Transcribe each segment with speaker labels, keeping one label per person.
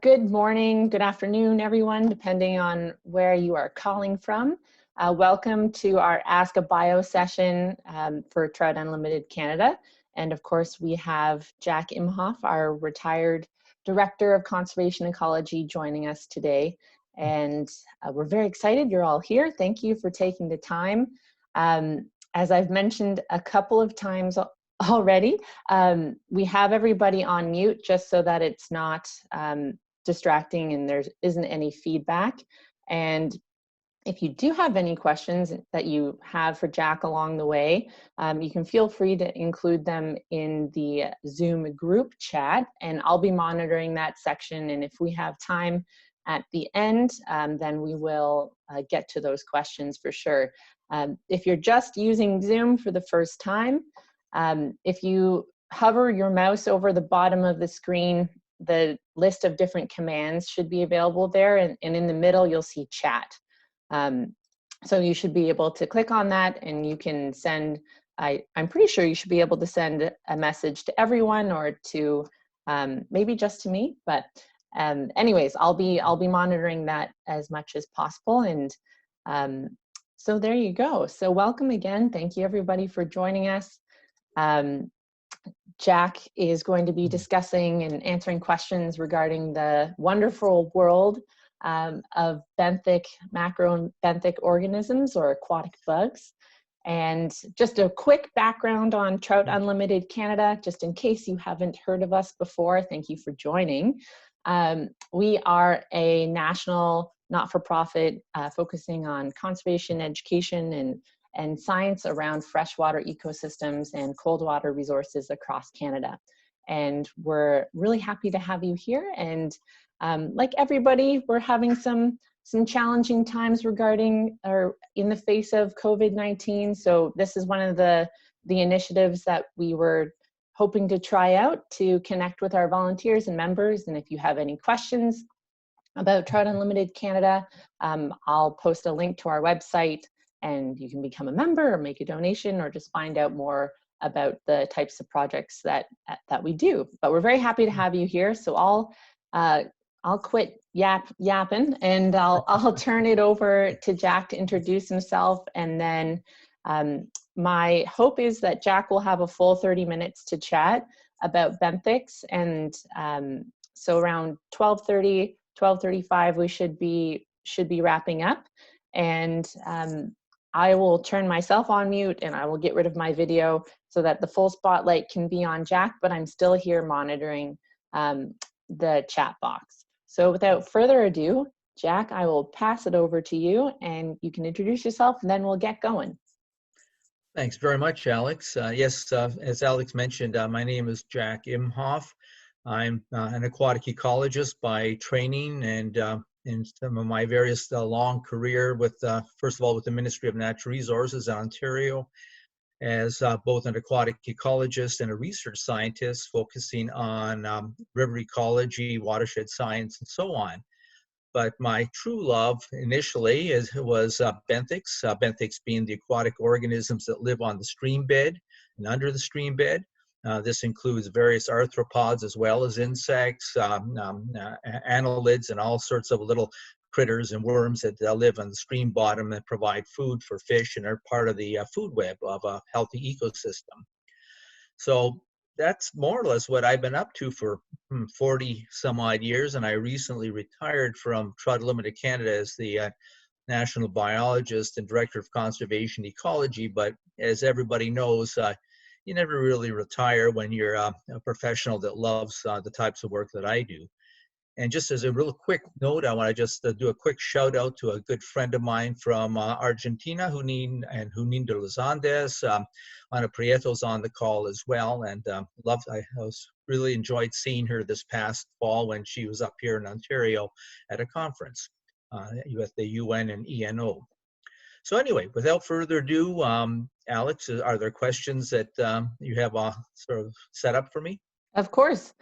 Speaker 1: Good morning, good afternoon, everyone, depending on where you are calling from. Welcome to our Ask a Bio session for Trout Unlimited Canada. And of course, we have Jack Imhof, our retired Director of Conservation Ecology, joining us today. And we're very excited you're all here. Thank you for taking the time. As I've mentioned a couple of times already, we have everybody on mute just so that it's not distracting and there isn't any feedback. And if you do have any questions that you have for Jack along the way, you can feel free to include them in the Zoom group chat, and I'll be monitoring that section. And if we have time at the end, then we will get to those questions for sure. If you're just using Zoom for the first time, if you hover your mouse over the bottom of the screen, the list of different commands should be available there, and in the middle you'll see chat. So you should be able to click on that and you can send, I'm pretty sure you should be able to send a message to everyone or to maybe just to me, but anyways, I'll be monitoring that as much as possible. And so there you go. So welcome again. Thank you everybody for joining us. Jack is going to be discussing and answering questions regarding the wonderful world of benthic, macro and benthic organisms or aquatic bugs. And just a quick background on Trout Unlimited Canada, just in case you haven't heard of us before, thank you for joining. We are a national not-for-profit focusing on conservation, education, and science around freshwater ecosystems and cold water resources across Canada. And we're really happy to have you here. And like everybody, we're having some challenging times regarding or in the face of COVID-19. So this is one of the initiatives that we were hoping to try out to connect with our volunteers and members. And if you have any questions about Trout Unlimited Canada, I'll post a link to our website and you can become a member or make a donation or just find out more about the types of projects that we do. But we're very happy to have you here. So I'll quit yapping and I'll turn it over to Jack to introduce himself. And then my hope is that Jack will have a full 30 minutes to chat about benthics. And so around 12:30, 12:35, we should be wrapping up. And I will turn myself on mute and I will get rid of my video so that the full spotlight can be on Jack, but I'm still here monitoring the chat box. So without further ado, Jack, I will pass it over to you and you can introduce yourself and then we'll get going.
Speaker 2: Thanks very much, Alex. Yes, as Alex mentioned, my name is Jack Imhof. I'm an aquatic ecologist by training, and in some of my various long career with, first of all, with the Ministry of Natural Resources in Ontario, as both an aquatic ecologist and a research scientist focusing on river ecology, watershed science, and so on. But my true love initially was benthics, benthics being the aquatic organisms that live on the stream bed and under the stream bed. This includes various arthropods as well as insects, annelids, and all sorts of little critters and worms that live on the stream bottom and provide food for fish and are part of the food web of a healthy ecosystem. So that's more or less what I've been up to for 40 some odd years, and I recently retired from Trout Unlimited Canada as the National Biologist and Director of Conservation Ecology. But as everybody knows, you never really retire when you're a professional that loves the types of work that I do. And just as a real quick note, I want to just do a quick shout out to a good friend of mine from Argentina, Junin de los Andes. Ana Prieto's on the call as well, and I really enjoyed seeing her this past fall when she was up here in Ontario at a conference with the UN and ENO. So anyway, without further ado, Alex, are there questions that you have sort of set up for me?
Speaker 1: Of course.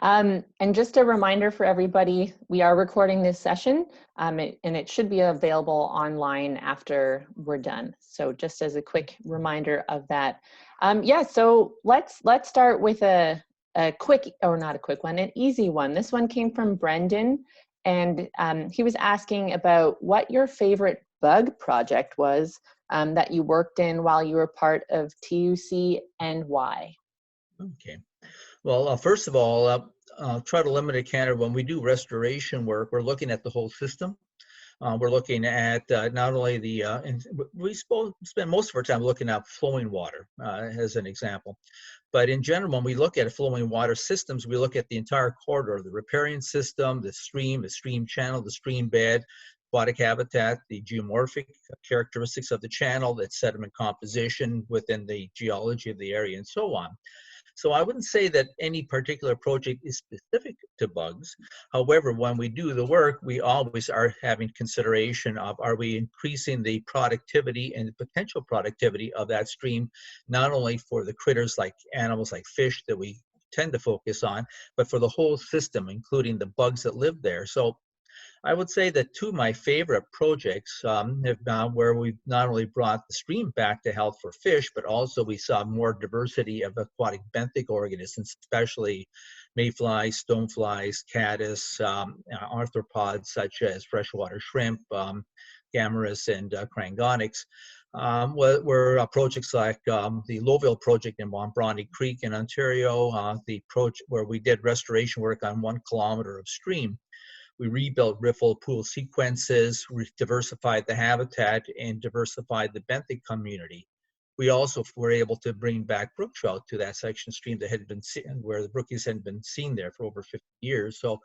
Speaker 1: And just a reminder for everybody, we are recording this session and it should be available online after we're done. So just as a quick reminder of that. Yeah, so let's start with a a quick, or not a quick one, an easy one. This one came from Brendan, and he was asking about what your favorite bug project was that you worked in while you were part of TUC, and why.
Speaker 2: Okay. Well, first of all, Trout Unlimited Canada, when we do restoration work, we're looking at the whole system. We're looking at not only the, and we spend most of our time looking at flowing water as an example. But in general, when we look at flowing water systems, we look at the entire corridor, the riparian system, the stream channel, the stream bed, aquatic habitat, the geomorphic characteristics of the channel, its sediment composition within the geology of the area, and so on. So I wouldn't say that any particular project is specific to bugs. However, when we do the work, we always are having consideration of, are we increasing the productivity and the potential productivity of that stream, not only for the critters like animals like fish that we tend to focus on, but for the whole system, including the bugs that live there. So I would say that two of my favorite projects have been where we've not only brought the stream back to health for fish, but also we saw more diversity of aquatic benthic organisms, especially mayflies, stoneflies, caddis, arthropods such as freshwater shrimp, gammarus, and crangonyx. Were projects like the Lowville project in Wombrani Creek in Ontario, the project where we did restoration work on 1 kilometer of stream. We rebuilt riffle pool sequences, we diversified the habitat, and diversified the benthic community. We also were able to bring back brook trout to that section stream that had been seen, where the brookies hadn't been seen there for over 50 years. So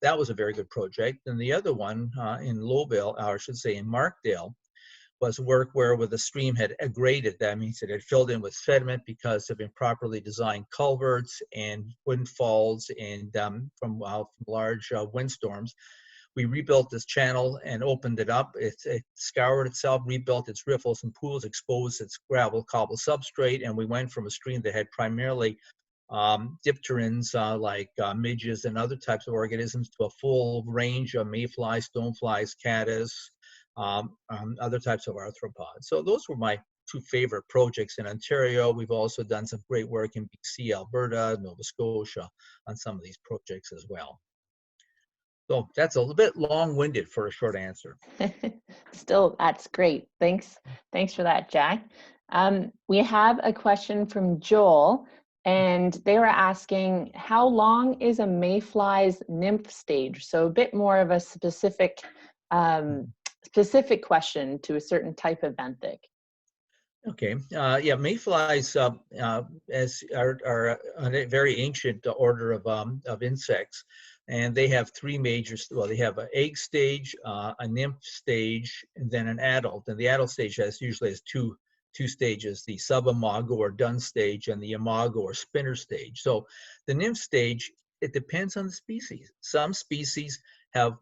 Speaker 2: that was a very good project. And the other one in Lowville, or I should say in Markdale, was work where the stream had aggraded. That means it had filled in with sediment because of improperly designed culverts and windfalls and from large windstorms. We rebuilt this channel and opened it up. It scoured itself, rebuilt its riffles and pools, exposed its gravel cobble substrate, and we went from a stream that had primarily dipterans like midges and other types of organisms to a full range of mayflies, stoneflies, caddis, other types of arthropods. So those were my two favorite projects in Ontario. We've also done some great work in BC, Alberta, Nova Scotia on some of these projects as well. So that's a little bit long-winded for a short answer.
Speaker 1: Still, that's great. Thanks for that, Jack. We have a question from Joel, and they were asking, how long is a mayfly's nymph stage? So a bit more of a specific question to a certain type of benthic.
Speaker 2: Okay, yeah, mayflies as are a very ancient order of insects, and they have three major. Well, they have an egg stage, a nymph stage, and then an adult. And the adult stage usually has two stages: the subimago or dun stage, and the imago or spinner stage. So, the nymph stage, it depends on the species. Some species have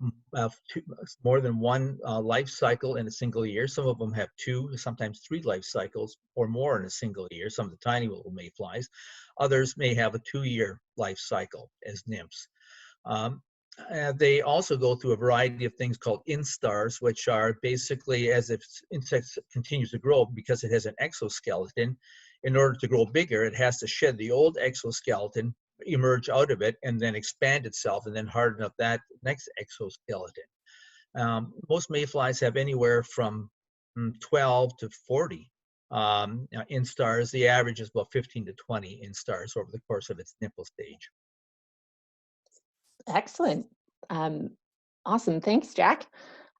Speaker 2: more than one life cycle in a single year. Some of them have two, sometimes three life cycles or more in a single year, some of the tiny little mayflies. Others may have a 2-year life cycle as nymphs. They also go through a variety of things called instars, which are basically as if insects continues to grow because it has an exoskeleton. In order to grow bigger, it has to shed the old exoskeleton, emerge out of it, and then expand itself and then harden up that next exoskeleton. Most mayflies have anywhere from 12 to 40 instars. The average is about 15 to 20 instars over the course of its nipple stage.
Speaker 1: Excellent. Awesome. Thanks, Jack.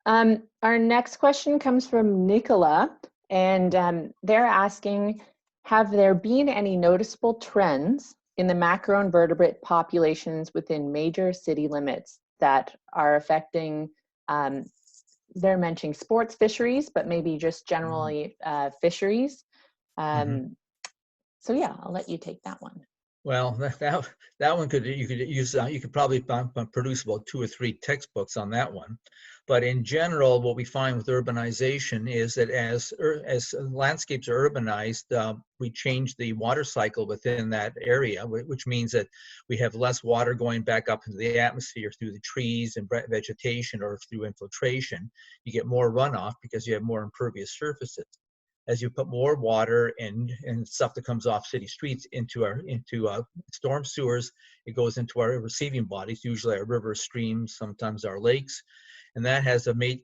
Speaker 1: Our next question comes from Nicola, and they're asking, have there been any noticeable trends in the macroinvertebrate populations within major city limits that are affecting, they're mentioning sports fisheries, but maybe just generally fisheries. So yeah, I'll let you take that one.
Speaker 2: Well, that one you could probably produce about 2 or 3 textbooks on that one. But in general, what we find with urbanization is that as landscapes are urbanized, we change the water cycle within that area, which means that we have less water going back up into the atmosphere through the trees and vegetation or through infiltration. You get more runoff because you have more impervious surfaces. as you put more water and stuff that comes off city streets into storm sewers, it goes into our receiving bodies, usually our rivers, streams, sometimes our lakes, and that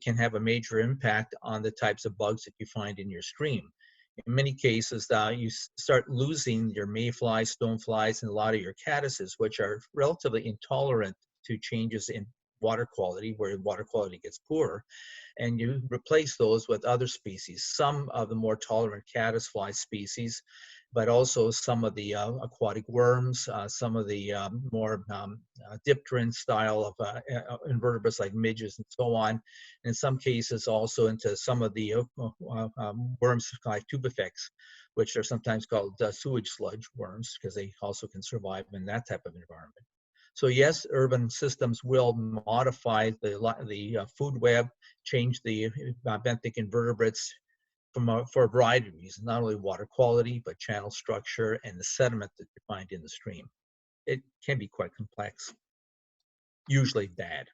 Speaker 2: can have a major impact on the types of bugs that you find in your stream. In many cases, you start losing your mayflies, stoneflies, and a lot of your caddises, which are relatively intolerant to changes in water quality, where water quality gets poorer, and you replace those with other species, some of the more tolerant caddisfly species, but also some of the aquatic worms, some of the more dipteran style of invertebrates like midges and so on. And in some cases also into some of the worms like tubifics, which are sometimes called sewage sludge worms, because they also can survive in that type of environment. So yes, urban systems will modify the food web, change the benthic invertebrates for a variety of reasons, not only water quality, but channel structure and the sediment that you find in the stream. It can be quite complex, usually bad.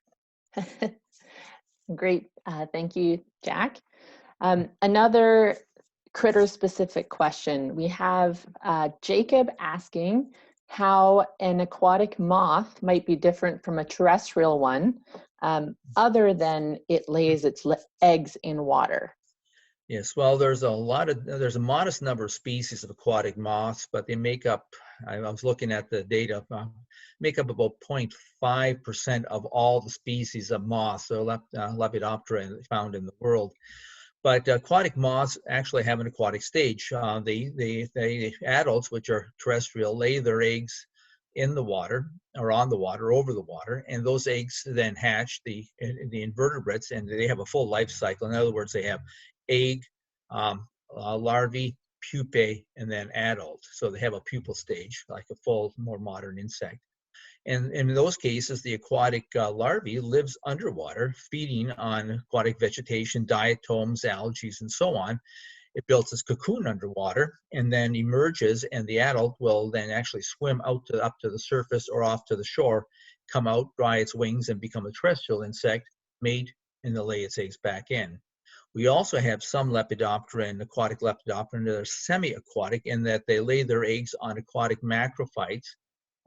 Speaker 1: Great, thank you, Jack. Another critter-specific question. We have Jacob asking how an aquatic moth might be different from a terrestrial one, other than it lays its eggs in water.
Speaker 2: Yes, well, there's a modest number of species of aquatic moths, but they make up, I was looking at the data, make up about 0.5% of all the species of moths, so Lepidoptera found in the world. But aquatic moths actually have an aquatic stage. The adults, which are terrestrial, lay their eggs in the water or on the water, over the water, and those eggs then hatch the invertebrates, and they have a full life cycle. In other words, they have egg, larvae, pupae, and then adult. So they have a pupal stage, like a full, more modern insect. And in those cases, the aquatic larvae lives underwater, feeding on aquatic vegetation, diatoms, algae, and so on. It builds its cocoon underwater and then emerges, and the adult will then actually swim up to the surface or off to the shore, come out, dry its wings, and become a terrestrial insect, mate, and then lay its eggs back in. We also have some Lepidoptera and aquatic Lepidoptera that are semi-aquatic in that they lay their eggs on aquatic macrophytes.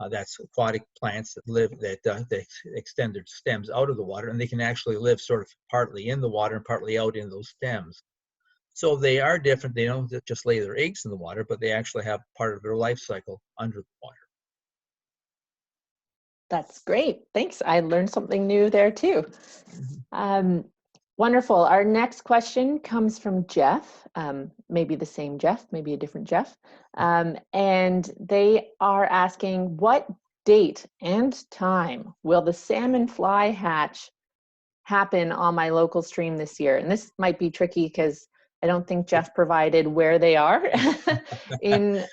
Speaker 2: That's aquatic plants that extend their stems out of the water, and they can actually live sort of partly in the water and partly out in those stems. So they are different. They don't just lay their eggs in the water, but they actually have part of their life cycle under the water.
Speaker 1: That's great. Thanks. I learned something new there too. Wonderful. Our next question comes from Jeff, maybe the same Jeff, maybe a different Jeff. And they are asking, what date and time will the salmon fly hatch happen on my local stream this year? And this might be tricky because I don't think Jeff provided where they are in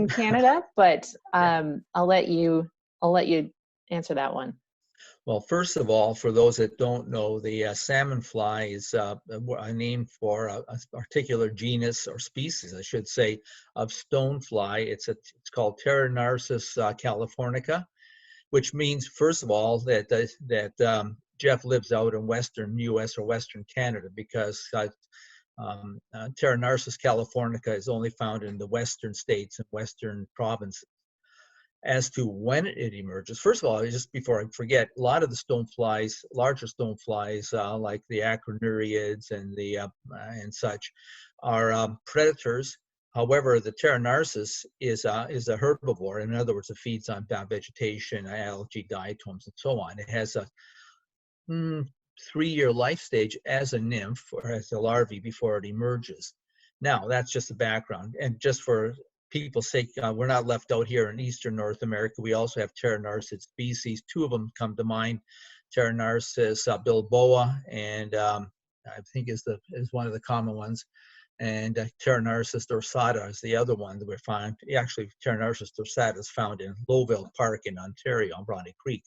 Speaker 1: Canada, but I'll let you answer that one.
Speaker 2: Well, first of all, for those that don't know, the salmon fly is a name for a particular genus or species, I should say, of stonefly. It's called Pteronarcis californica, which means, first of all, that Jeff lives out in Western U.S. or Western Canada, because Pteronarcis californica is only found in the Western states and Western provinces. As to when it emerges, first of all, just before I forget, a lot of the stoneflies, larger stoneflies like the acroneuriids and such, are predators. However, the Pteronarcis is a herbivore. In other words, it feeds on vegetation, algae, diatoms, and so on. It has a 3-year life stage as a nymph or as a larvae before it emerges. Now, that's just the background. And just for people's sake, we're not left out here in Eastern North America. We also have Pteronarcis species. 2 of them come to mind: Pteronarcis bilboa, and I think is one of the common ones, and Pteronarcis dorsata is the other one that we find. Actually, Pteronarcis dorsata is found in Lowville Park in Ontario on Bronte Creek.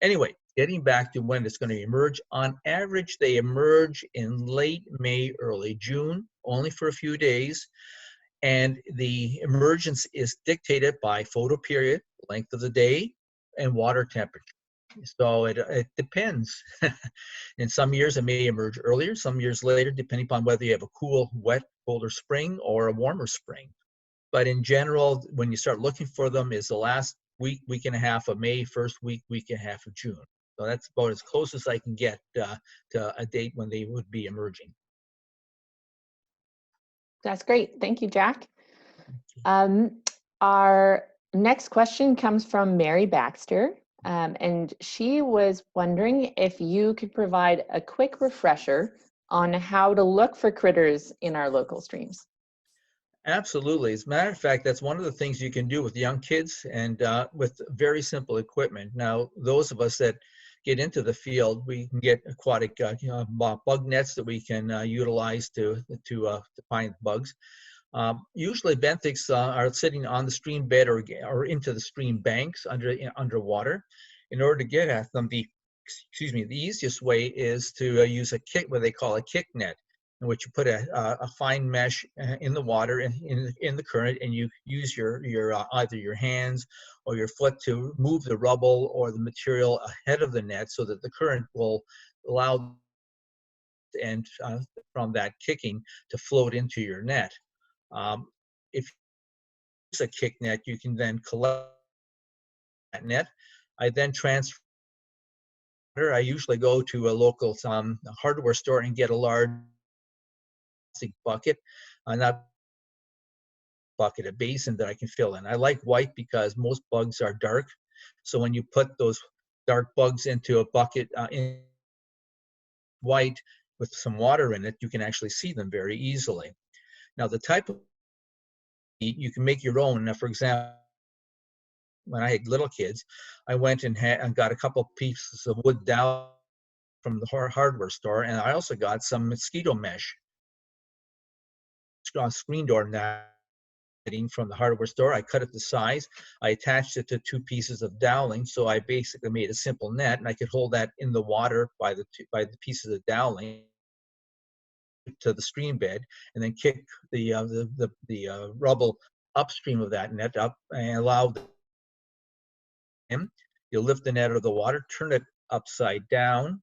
Speaker 2: Anyway, getting back to when it's going to emerge, on average, they emerge in late May, early June, only for a few days. And the emergence is dictated by photoperiod, length of the day, and water temperature. So it depends. In some years, it may emerge earlier, some years later, depending upon whether you have a cool, wet, colder spring or a warmer spring. But in general, when you start looking for them is the last week, week and a half of May, first week, week and a half of June. So that's about as close as I can get to a date when they would be emerging.
Speaker 1: That's great. Thank you, Jack. Our next question comes from Mary Baxter, and she was wondering if you could provide a quick refresher on how to look for critters in our local streams.
Speaker 2: Absolutely. As a matter of fact, that's one of the things you can do with young kids and with very simple equipment. Now, those of us that get into the field, we can get aquatic bug nets that we can utilize to find bugs. Usually benthics are sitting on the stream bed or into the stream banks underwater. In order to get at them, the easiest way is to use what they call a kick net, in which you put a fine mesh in the water in the current, and you use your either your hands or your foot to move the rubble or the material ahead of the net so that the current will allow and from that kicking to float into your net. If you use a kick net, you can then collect that net. I then transfer. I usually go to a local hardware store and get a large bucket, not bucket, a basin that I can fill in. I like white because most bugs are dark. So when you put those dark bugs into a bucket in white with some water in it, you can actually see them very easily. Now, the type of you can make your own. Now, for example, when I had little kids, I went and got a couple pieces of wood dowel from the hardware store, and I also got some mosquito mesh screen door netting from the hardware store. I cut it to size. I attached it to 2 pieces of doweling, so I basically made a simple net, and I could hold that in the water by the pieces of doweling to the stream bed, and then kick the rubble upstream of that net up and allow him. You'll lift the net out of the water, turn it upside down,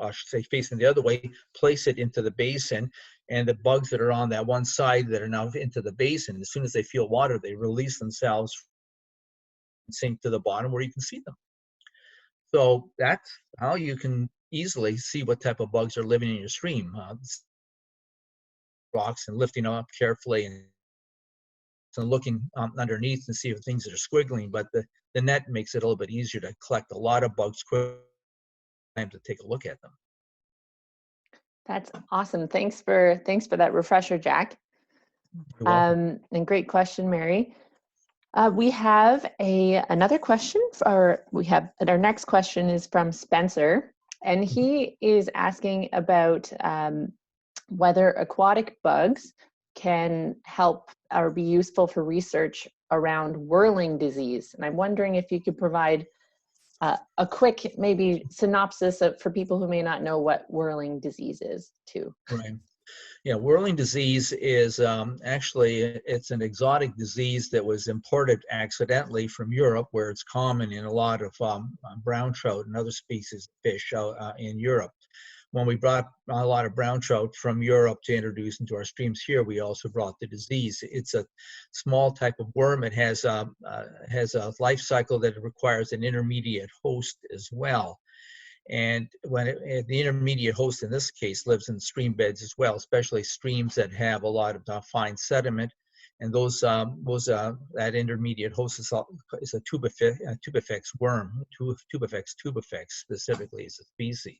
Speaker 2: I should say facing the other way, place it into the basin, and the bugs that are on that one side that are now into the basin, as soon as they feel water, they release themselves and sink to the bottom where you can see them. So that's how you can easily see what type of bugs are living in your stream. Rocks and lifting them up carefully and looking underneath and see if things that are squiggling, but the net makes it a little bit easier to collect a lot of bugs quickly time to take a look at them.
Speaker 1: That's awesome. Thanks for that refresher, Jack. And great question, Mary. We have another question. Our next question is from Spencer, and he is asking about whether aquatic bugs can help or be useful for research around whirling disease. And I'm wondering if you could provide a quick maybe synopsis for people who may not know what whirling disease is too.
Speaker 2: Right. Yeah, whirling disease is actually, it's an exotic disease that was imported accidentally from Europe, where it's common in a lot of brown trout and other species of fish in Europe. When we brought a lot of brown trout from Europe to introduce into our streams here, we also brought the disease. It's a small type of worm. It has a life cycle that requires an intermediate host as well. And when the intermediate host in this case lives in stream beds as well, especially streams that have a lot of fine sediment, and that intermediate host is a tubifex worm. Tubifex specifically is a species.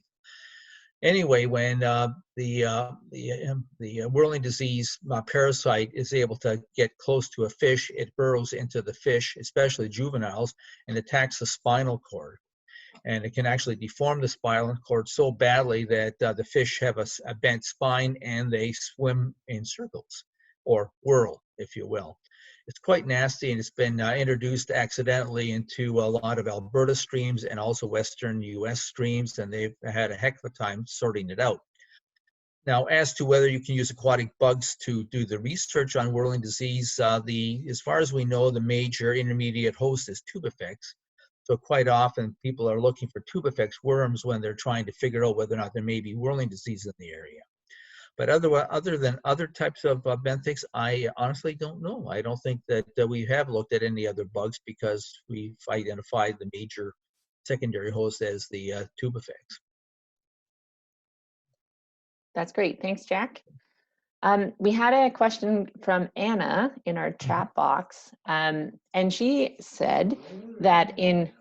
Speaker 2: Anyway, when the whirling disease parasite is able to get close to a fish, it burrows into the fish, especially juveniles, and attacks the spinal cord. And it can actually deform the spinal cord so badly that the fish have a bent spine and they swim in circles, or whirl, if you will. It's quite nasty, and it's been introduced accidentally into a lot of Alberta streams and also Western US streams, and they've had a heck of a time sorting it out. Now, as to whether you can use aquatic bugs to do the research on whirling disease, as far as we know, the major intermediate host is tubifex. So quite often people are looking for tubifex worms when they're trying to figure out whether or not there may be whirling disease in the area. But other than other types of benthics, I honestly don't know. I don't think that we have looked at any other bugs because we've identified the major secondary host as the tubifex.
Speaker 1: That's great. Thanks, Jack. We had a question from Anna in our chat box, and she said that in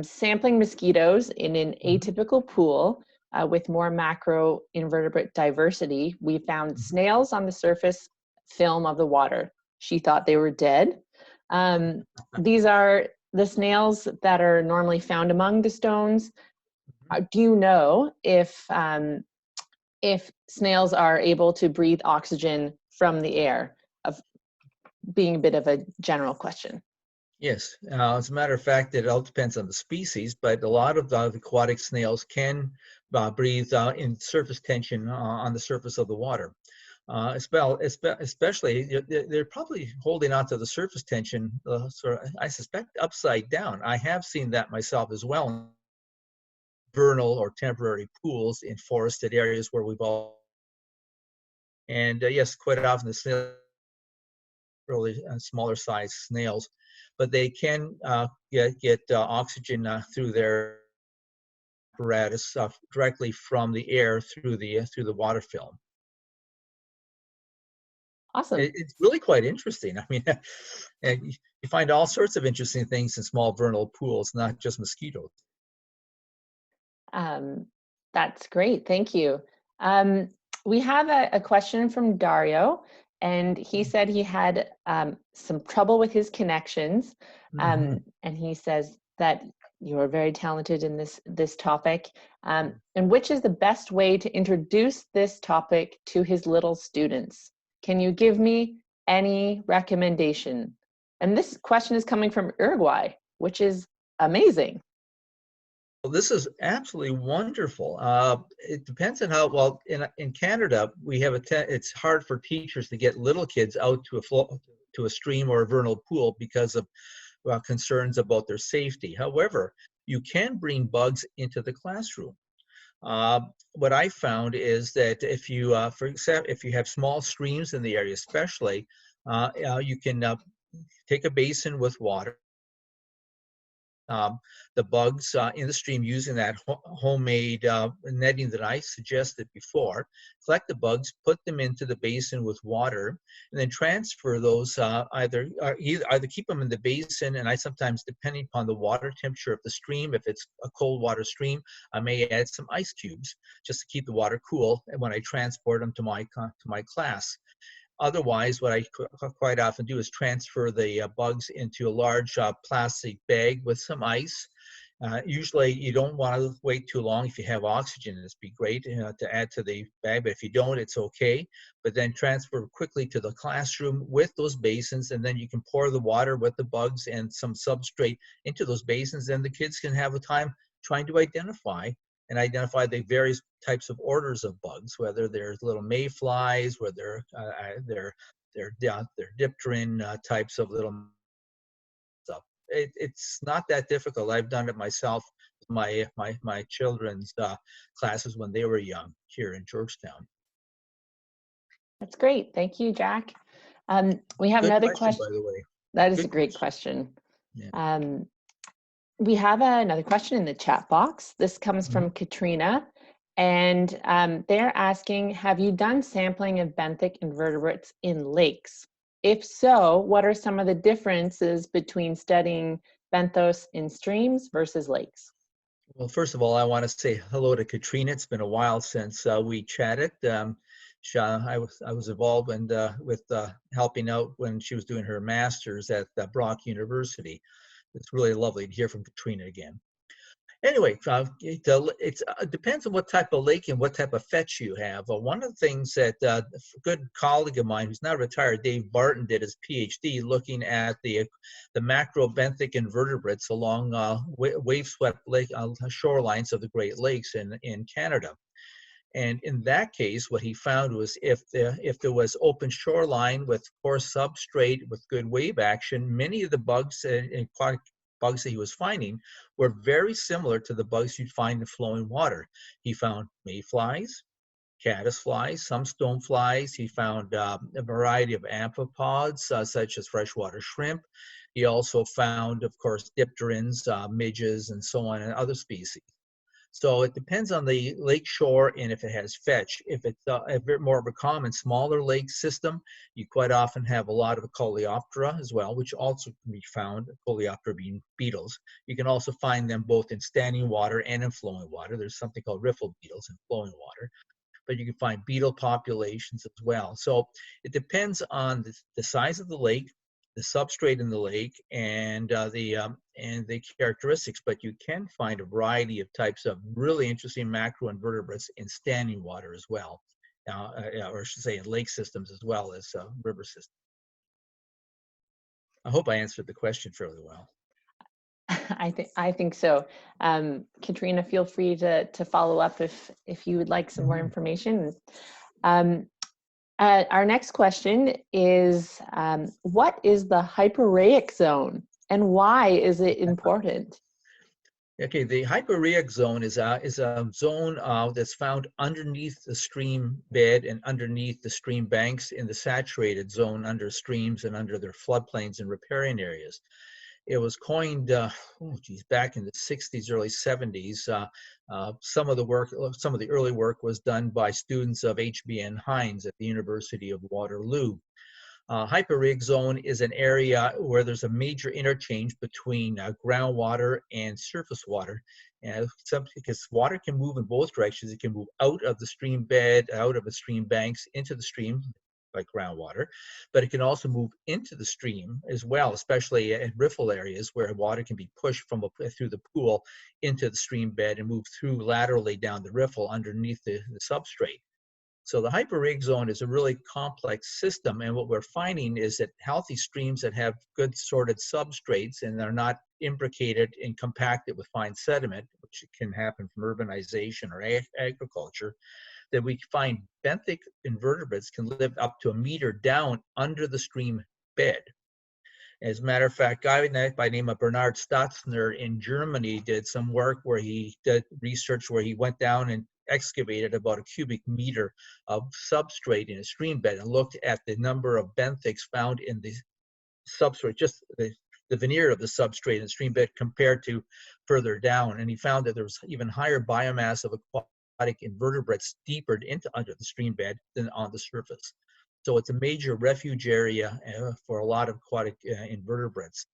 Speaker 1: sampling mosquitoes in an atypical pool with more macro invertebrate diversity, we found snails on the surface film of the water. She thought they were dead. These are the snails that are normally found among the stones. Do you know if snails are able to breathe oxygen from the air? Of being a bit of a general question.
Speaker 2: Yes, as a matter of fact, it all depends on the species, but a lot of the aquatic snails can breathe in surface tension on the surface of the water. Especially, they're probably holding on to the surface tension, sort of, I suspect, upside down. I have seen that myself as well, vernal or temporary pools in forested areas where we've all, and yes, quite often the snails, really smaller size snails, but they can get oxygen through their apparatus directly from the air through the water film.
Speaker 1: Awesome.
Speaker 2: It's really quite interesting. I mean, you find all sorts of interesting things in small vernal pools, not just mosquitoes.
Speaker 1: That's great. Thank you. We have a question from Dario, and he said he had some trouble with his connections, and he says that you are very talented in this topic. And which is the best way to introduce this topic to his little students? Can you give me any recommendation? And this question is coming from Uruguay, which is amazing.
Speaker 2: Well, this is absolutely wonderful. It depends on how well in Canada we have it's hard for teachers to get little kids out to a stream or a vernal pool because of concerns about their safety. However, you can bring bugs into the classroom. What I found is that if you, for example, if you have small streams in the area, especially, you can take a basin with water. The bugs in the stream using that homemade netting that I suggested before, collect the bugs, put them into the basin with water, and then transfer those either keep them in the basin, and I sometimes, depending upon the water temperature of the stream, if it's a cold water stream, I may add some ice cubes just to keep the water cool when I transport them to my class. Otherwise, what I quite often do is transfer the bugs into a large plastic bag with some ice. Usually, you don't want to wait too long. If you have oxygen, it'd be great to add to the bag, but if you don't, it's okay. But then transfer quickly to the classroom with those basins, and then you can pour the water with the bugs and some substrate into those basins, and the kids can have a time trying to identify the various types of orders of bugs, whether they're little mayflies, whether they're dipteran types of little stuff. It's not that difficult. I've done it myself with my children's classes when they were young here in Georgetown.
Speaker 1: That's great. Thank you, Jack. We have
Speaker 2: Good
Speaker 1: another question.
Speaker 2: By the way.
Speaker 1: That is a great question. Yeah. We have another question in the chat box. This comes from Katrina, and they're asking, have you done sampling of benthic invertebrates in lakes? If so, what are some of the differences between studying benthos in streams versus lakes?
Speaker 2: Well, first of all, I want to say hello to Katrina. It's been a while since we chatted. I was involved with helping out when she was doing her master's at Brock University. It's really lovely to hear from Katrina again. Anyway, it depends on what type of lake and what type of fetch you have. One of the things that a good colleague of mine, who's now retired, Dave Barton, did his PhD looking at the macrobenthic invertebrates along wave-swept lake shorelines of the Great Lakes in Canada. And in that case, what he found was if there was open shoreline with coarse substrate with good wave action, many of the bugs in aquatic bugs that he was finding were very similar to the bugs you'd find in flowing water. He found mayflies, caddisflies, some stoneflies. He found a variety of amphipods, such as freshwater shrimp. He also found, of course, dipterans, midges, and so on, and other species. So it depends on the lake shore and if it has fetch. If it's a bit more of a common smaller lake system, you quite often have a lot of coleoptera as well, which also can be found, coleoptera being beetles. You can also find them both in standing water and in flowing water. There's something called riffle beetles in flowing water, but you can find beetle populations as well. So it depends on the size of the lake, the substrate in the lake, and the characteristics. But you can find a variety of types of really interesting macroinvertebrates in standing water as well, or I should say in lake systems as well as river systems. I hope I answered the question fairly well.
Speaker 1: I think so. Katrina, feel free to follow up if you would like some more information. Our next question is, what is the hyporheic zone and why is it important?
Speaker 2: Okay, the hyporheic zone is a zone that's found underneath the stream bed and underneath the stream banks in the saturated zone under streams and under their floodplains and riparian areas. It was coined, back in the 60s, early 70s. Some of the early work was done by students of H.B.N. Hines at the University of Waterloo. Hyporheic zone is an area where there's a major interchange between groundwater and surface water. Because water can move in both directions. It can move out of the stream bed, out of the stream banks, into the stream, like groundwater, but it can also move into the stream as well, especially in riffle areas where water can be pushed from through the pool into the stream bed and move through laterally down the riffle underneath the substrate. So the hyporheic zone is a really complex system, and what we're finding is that healthy streams that have good sorted substrates and are not imbricated and compacted with fine sediment, which can happen from urbanization or agriculture, that we find benthic invertebrates can live up to 1 meter down under the stream bed. As a matter of fact, a guy by the name of Bernhard Stutzner in Germany did some work where he did research where he went down and excavated about a cubic meter of substrate in a stream bed and looked at the number of benthics found in the substrate, just the veneer of the substrate in the stream bed compared to further down. And he found that there was even higher biomass of aquatic invertebrates deeper into under the stream bed than on the surface. So it's a major refuge area for a lot of aquatic invertebrates.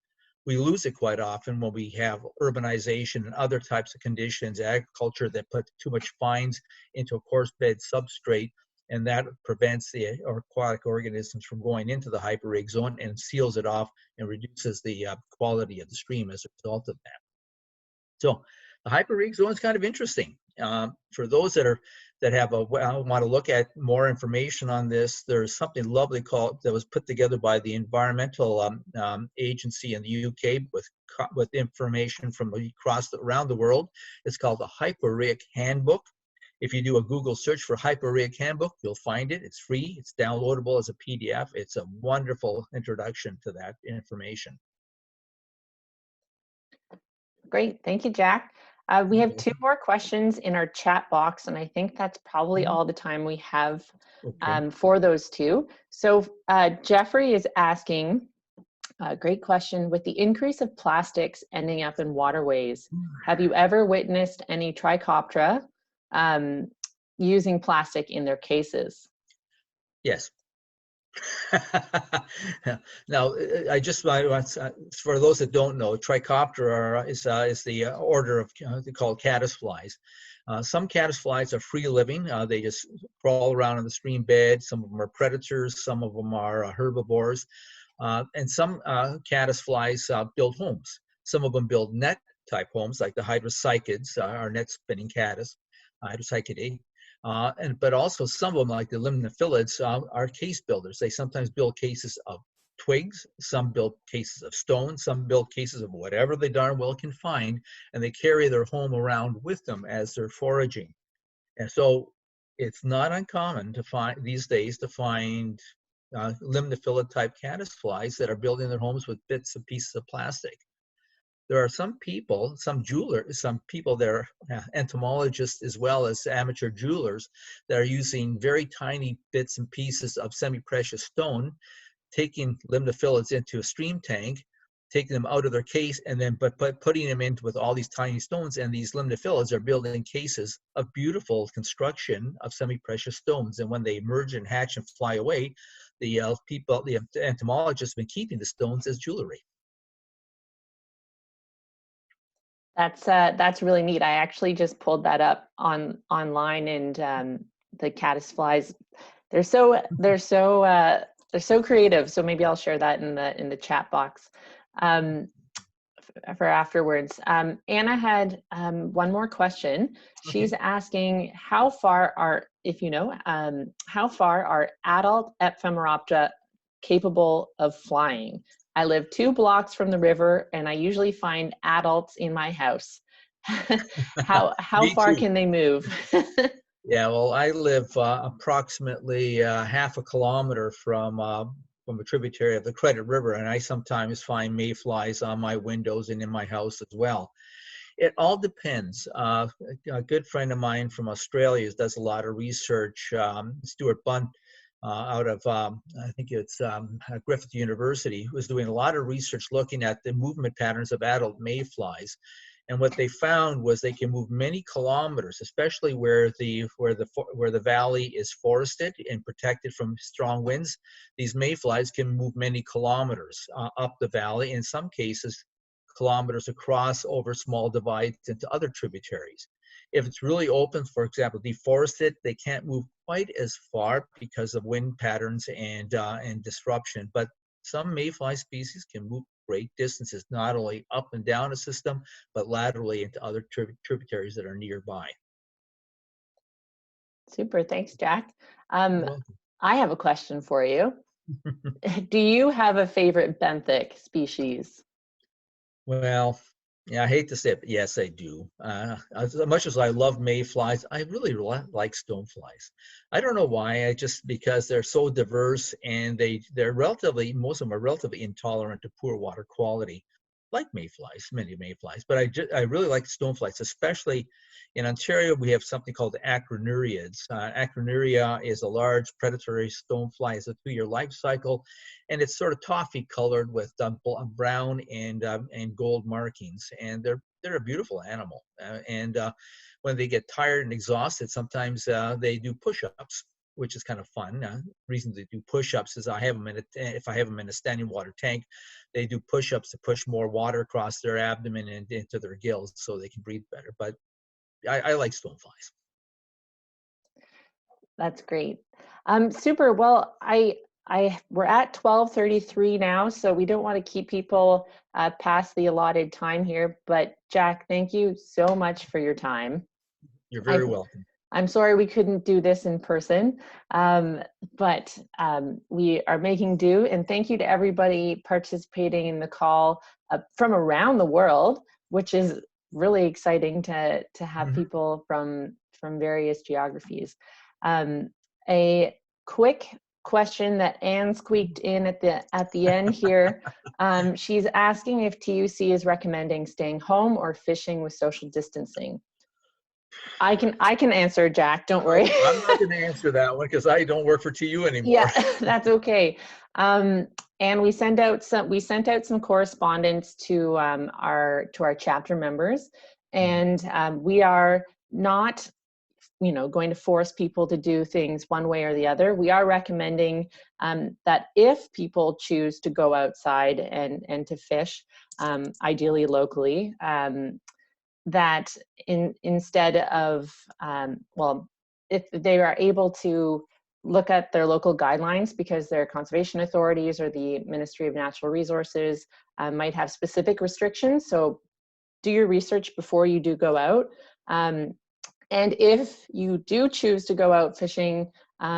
Speaker 2: We lose it quite often when we have urbanization and other types of conditions, agriculture that put too much fines into a coarse bed substrate, and that prevents the aquatic organisms from going into the hyporheic zone and seals it off and reduces the quality of the stream as a result of that. So the hyporheic zone is kind of interesting. For those that want to look at more information on this, there's something lovely that was put together by the environmental agency in the UK with information from around the world. It's called the Hyporheic Handbook. If you do a Google search for Hyporheic Handbook, you'll find it. It's free. It's downloadable as a PDF. It's a wonderful introduction to that information.
Speaker 1: Great. Thank you, Jack. We have 2 more questions in our chat box, and I think that's probably all the time we have for those 2. So Jeffrey is asking, great question, with the increase of plastics ending up in waterways, have you ever witnessed any triquetra using plastic in their cases?
Speaker 2: Yes. Now, I just for those that don't know, Triquetra is the order of called caddisflies. Some caddisflies are free living. They just crawl around in the stream bed. Some of them are predators. Some of them are herbivores. And some caddisflies build homes. Some of them build net type homes, like the hydrocychids, our net spinning caddis, hydrocychidae. But also some of them, like the limnophilids, are case builders. They sometimes build cases of twigs, some build cases of stone, some build cases of whatever they darn well can find, and they carry their home around with them as they're foraging. And so it's not uncommon to find these days limnophilid type caddisflies that are building their homes with bits and pieces of plastic. there are some people, some jewelers, some people that are entomologists as well as amateur jewelers that are using very tiny bits and pieces of semi-precious stone, taking limnophilids into a stream tank, taking them out of their case, and then but putting them in with all these tiny stones, and these limnophilids are building cases of beautiful construction of semi-precious stones. And when they emerge and hatch and fly away, the entomologists have been keeping the stones as jewelry.
Speaker 1: That's really neat. I actually just pulled that up online, and the caddisflies, they're so creative. So maybe I'll share that in the chat box for afterwards. Anna had one more question. She's asking how far are adult Ephemeroptera capable of flying? I live 2 blocks from the river, and I usually find adults in my house. How far can they move?
Speaker 2: Yeah, well, I live approximately half a kilometer from a tributary of the Credit River, and I sometimes find mayflies on my windows and in my house as well. It all depends. A good friend of mine from Australia does a lot of research, Stuart Bunt, out of, I think it's Griffith University, who was doing a lot of research looking at the movement patterns of adult mayflies. And what they found was they can move many kilometers, especially where the valley is forested and protected from strong winds. These mayflies can move many kilometers up the valley, in some cases kilometers across over small divides into other tributaries. If it's really open, for example, deforested, they can't move quite as far because of wind patterns and disruption. But some mayfly species can move great distances, not only up and down a system, but laterally into other tributaries that are nearby.
Speaker 1: Super, thanks, Jack. I have a question for you. Do you have a favorite benthic species?
Speaker 2: Well, yeah, I hate to say it, but yes, I do. As much as I love mayflies, I really like stoneflies. I don't know why. Because they're so diverse, and they're most of them are relatively intolerant to poor water quality, like mayflies, many mayflies. But I really like stoneflies, especially in Ontario. We have something called acroneuriids. Acroneuriia is a large predatory stonefly. It's a 2-year life cycle, and it's sort of toffee colored with brown and gold markings, and they're a beautiful animal. When they get tired and exhausted, sometimes they do push-ups, which is kind of fun. Reason they do push-ups is if I have them in a standing water tank, they do push-ups to push more water across their abdomen and into their gills so they can breathe better. But I like stoneflies.
Speaker 1: That's great. Super. Well, we're at 12:33 now, so we don't want to keep people past the allotted time here. But Jack, thank you so much for your time.
Speaker 2: You're very welcome.
Speaker 1: I'm sorry we couldn't do this in person, but we are making do. And thank you to everybody participating in the call from around the world, which is really exciting to have people from various geographies. A quick question that Anne squeaked in at the end here. She's asking if TUC is recommending staying home or fishing with social distancing. I can answer, Jack. Don't worry.
Speaker 2: I'm not going to answer that one because I don't work for TU anymore.
Speaker 1: Yeah, that's okay. And we sent out some correspondence to our chapter members, and we are not, going to force people to do things one way or the other. We are recommending that if people choose to go outside and to fish, ideally locally, that instead of, if they are able to look at their local guidelines, because their conservation authorities or the Ministry of Natural Resources might have specific restrictions. So do your research before you do go out. And if you do choose to go out fishing,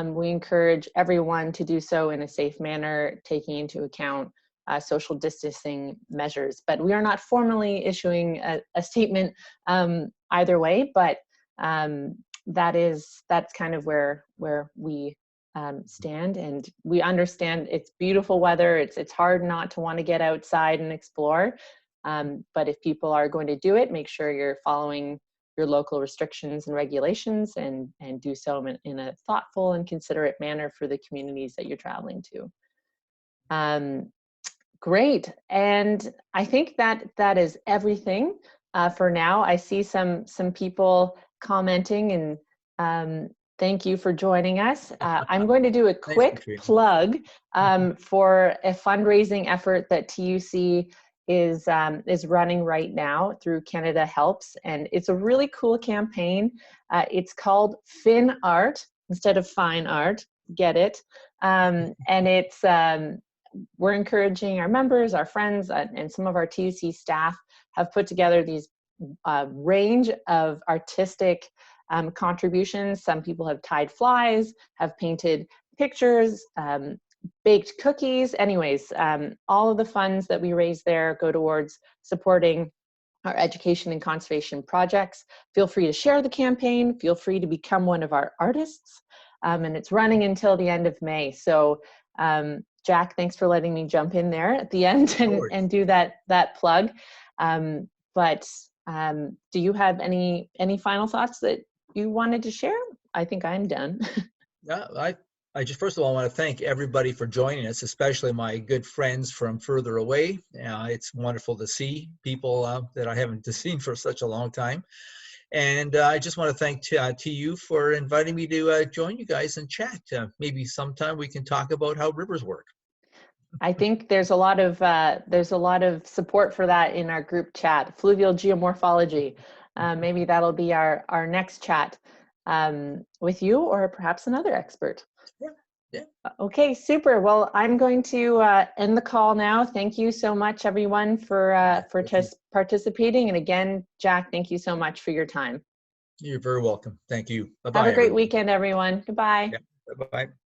Speaker 1: we encourage everyone to do so in a safe manner, taking into account social distancing measures. But we are not formally issuing a statement either way, but that's kind of where we stand. And we understand it's beautiful weather. It's hard not to want to get outside and explore. But if people are going to do it, make sure you're following your local restrictions and regulations, and do so in a thoughtful and considerate manner for the communities that you're traveling to. Great. And I think that is everything for now. I see some people commenting, and thank you for joining us. I'm going to do a quick plug for a fundraising effort that TUC is running right now through Canada Helps, and it's a really cool campaign. It's called Fin Art instead of Fine Art. Get it? And it's we're encouraging our members, our friends, and some of our TUC staff have put together these range of artistic contributions. Some people have tied flies, have painted pictures, baked cookies. Anyways, all of the funds that we raise there go towards supporting our education and conservation projects. Feel free to share the campaign. Feel free to become one of our artists. And it's running until the end of May. So Jack, thanks for letting me jump in there at the end and do that plug. But do you have any final thoughts that you wanted to share? I think I'm done.
Speaker 2: Yeah, I just first of all want to thank everybody for joining us, especially my good friends from further away. It's wonderful to see people that I haven't seen for such a long time. And I just want to thank TU for inviting me to join you guys and chat. Maybe sometime we can talk about how rivers work.
Speaker 1: I think there's a lot of support for that in our group chat, fluvial geomorphology. Maybe that'll be our next chat with you, or perhaps another expert.
Speaker 2: Yeah.
Speaker 1: Okay, super. Well, I'm going to end the call now. Thank you so much, everyone, for participating. And again, Jack, thank you so much for your time.
Speaker 2: You're very welcome. Thank you. Bye-bye.
Speaker 1: Have a great weekend, everyone. Goodbye.
Speaker 2: Yeah. Bye-bye.